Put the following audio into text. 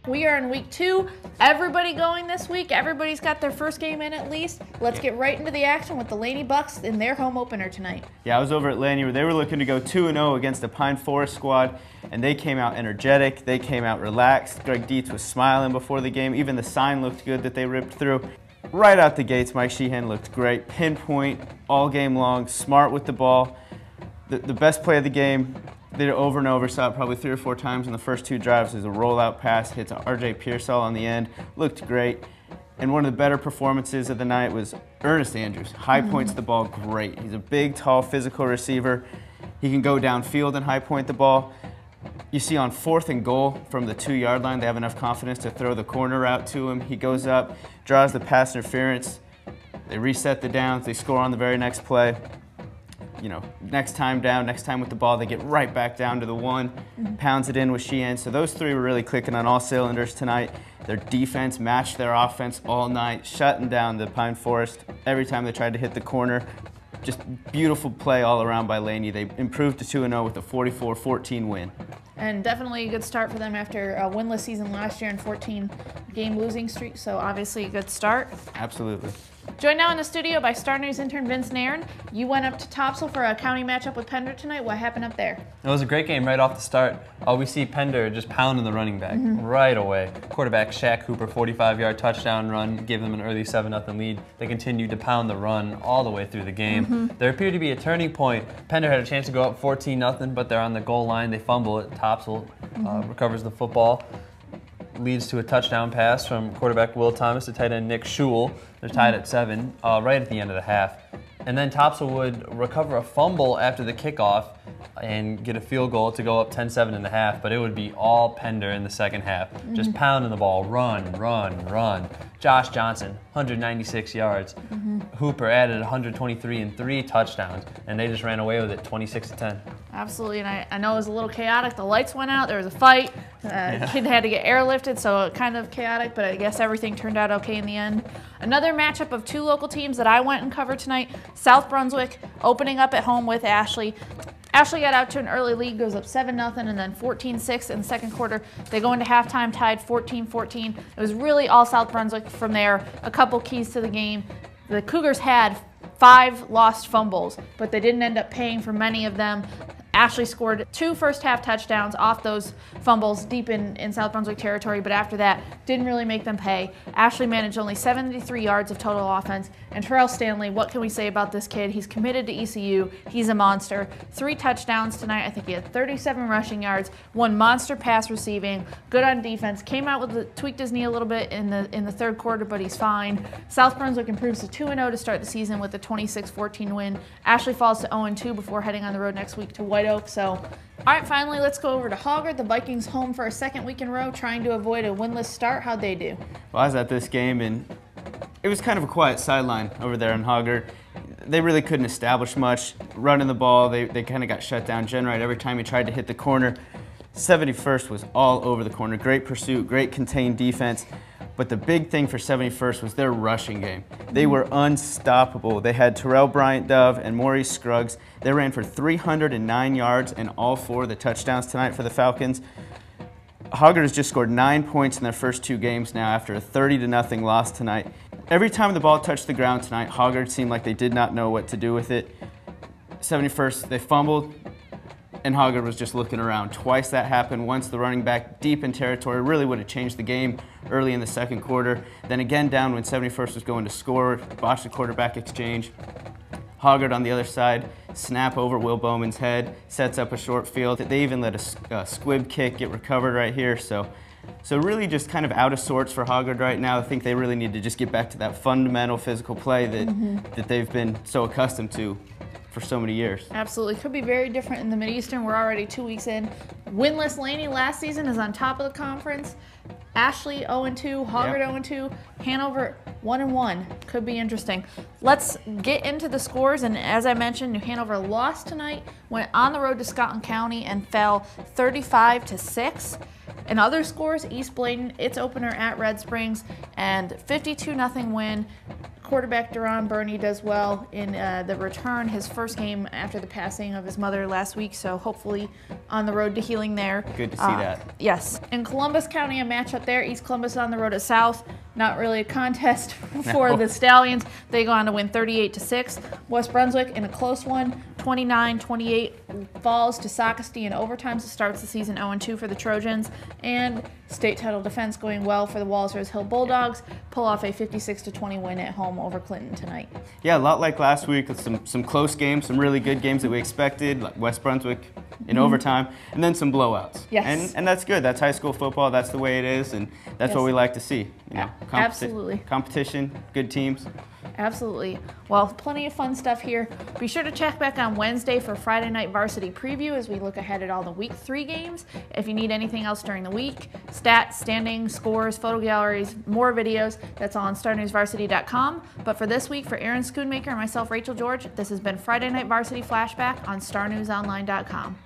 We are in week 2. Everybody going this week. Everybody's got their first game in at least. Let's get right into the action with the Laney Bucks in their home opener tonight. Yeah, I was over at Laney where they were looking to go 2-0 against the Pine Forest squad, and they came out energetic. They came out relaxed. Greg Dietz was smiling before the game. Even the sign looked good that they ripped through. Right out the gates, Mike Sheehan looked great. Pinpoint all game long, smart with the ball. The best play of the game, did it over and over, saw it probably 3 or 4 times in the first 2 drives. There's a rollout pass, hits R.J. Pearsall on the end, looked great. And one of the better performances of the night was Ernest Andrews. High points the ball great. He's a big, tall, physical receiver. He can go downfield and high point the ball. You see on 4th and goal from the 2-yard line, they have enough confidence to throw the corner route to him. He goes up, draws the pass interference. They reset the downs. They score on the very next play. You know, next time down, next time with the ball, they get right back down to the 1, pounds it in with Sheehan. So those 3 were really clicking on all cylinders tonight. Their defense matched their offense all night, shutting down the Pine Forest every time they tried to hit the corner. Just beautiful play all around by Laney. They improved to 2-0 with a 44-14 win. And definitely a good start for them after a winless season last year and 14-game losing streak, so obviously a good start. Absolutely. Joined now in the studio by Star News intern Vince Nairn. You went up to Topsail for a county matchup with Pender tonight. What happened up there? It was a great game right off the start. We see Pender just pounding the running back right away. Quarterback Shaq Hooper, 45-yard touchdown run, gave them an early 7-0 lead. They continued to pound the run all the way through the game. There appeared to be a turning point. Pender had a chance to go up 14-0, but they're on the goal line. They fumble it. Topsail recovers the football. Leads to a touchdown pass from quarterback Will Thomas to tight end Nick Schul. They're tied at 7 right at the end of the half. And then Topsail would recover a fumble after the kickoff and get a field goal to go up 10-7 in the half, but it would be all Pender in the second half. Just pounding the ball, run, run, run. Josh Johnson, 196 yards. Hooper added 123 and 3 touchdowns, and they just ran away with it 26-10. Absolutely, and I know it was a little chaotic. The lights went out, there was a fight. The kid had to get airlifted, so kind of chaotic, but I guess everything turned out okay in the end. Another matchup of 2 local teams that I went and covered tonight. South Brunswick opening up at home with Ashley. Ashley got out to an early lead, goes up 7-0 and then 14-6 in the second quarter. They go into halftime tied 14-14. It was really all South Brunswick from there. A couple keys to the game. The Cougars had 5 lost fumbles, but they didn't end up paying for many of them. Ashley scored 2 first-half touchdowns off those fumbles deep in South Brunswick territory, but after that, didn't really make them pay. Ashley managed only 73 yards of total offense. And Terrell Stanley, what can we say about this kid? He's committed to ECU. He's a monster. 3 touchdowns tonight. I think he had 37 rushing yards, 1 monster pass receiving, good on defense. Came out with tweaked his knee a little bit in the third quarter, but he's fine. South Brunswick improves to 2-0 to start the season with a 26-14 win. Ashley falls to 0-2 before heading on the road next week to White Oak. So, all right, finally, let's go over to Hoggard. The Vikings home for a 2nd week in a row, trying to avoid a winless start. How'd they do? Well, I was at this game, and it was kind of a quiet sideline over there in Hoggard. They really couldn't establish much. Running the ball, they kind of got shut down. Jenright, every time he tried to hit the corner, 71st was all over the corner. Great pursuit, great contained defense. But the big thing for 71st was their rushing game. They were unstoppable. They had Terrell Bryant-Dove and Maurice Scruggs. They ran for 309 yards and all 4 of the touchdowns tonight for the Falcons. Hoggard has just scored 9 points in their first 2 games now after a 30-0 loss tonight. Every time the ball touched the ground tonight, Hoggard seemed like they did not know what to do with it. 71st, they fumbled, and Hoggard was just looking around. Twice that happened. Once the running back deep in territory really would have changed the game early in the second quarter. Then again down when 71st was going to score, botched the quarterback exchange. Hoggard on the other side, snap over Will Bowman's head, sets up a short field. They even let a squib kick get recovered right here. So really just kind of out of sorts for Hoggard right now. I think they really need to just get back to that fundamental physical play that they've been so accustomed to for so many years. Absolutely. Could be very different in the Mideastern. We're already 2 weeks in. Winless Laney last season is on top of the conference. Ashley 0-2, Hoggard 0-2, Hanover 1-1. Could be interesting. Let's get into the scores, and as I mentioned, New Hanover lost tonight, went on the road to Scotland County and fell 35-6. In other scores, East Bladen, its opener at Red Springs, and 52-0 win. Quarterback Deron Burney does well in the return, his first game after the passing of his mother last week, so hopefully on the road to healing there. Good to see that. Yes. In Columbus County, a matchup there. East Columbus on the road at South. Not really a contest for the Stallions. They go on to win 38-6. West Brunswick in a close one, 29-28, falls to Sockasty in overtime, so starts the season 0-2 for the Trojans. And state title defense going well for the Walsers Hill Bulldogs. Pull off a 56-20 win at home over Clinton tonight. Yeah, a lot like last week with some close games, some really good games that we expected, like West Brunswick in overtime, and then some blowouts. Yes. And that's good. That's high school football. That's the way it is, and that's what we like to see. You know, Absolutely. Competition, good teams. Absolutely. Well, plenty of fun stuff here. Be sure to check back on Wednesday for Friday night varsity preview as we look ahead at all the week 3 games. If you need anything else during the week, stats, standings, scores, photo galleries, more videos, that's all on starnewsvarsity.com. But for this week, for Aaron Schoonmaker and myself, Rachel George, this has been Friday Night Varsity Flashback on starnewsonline.com.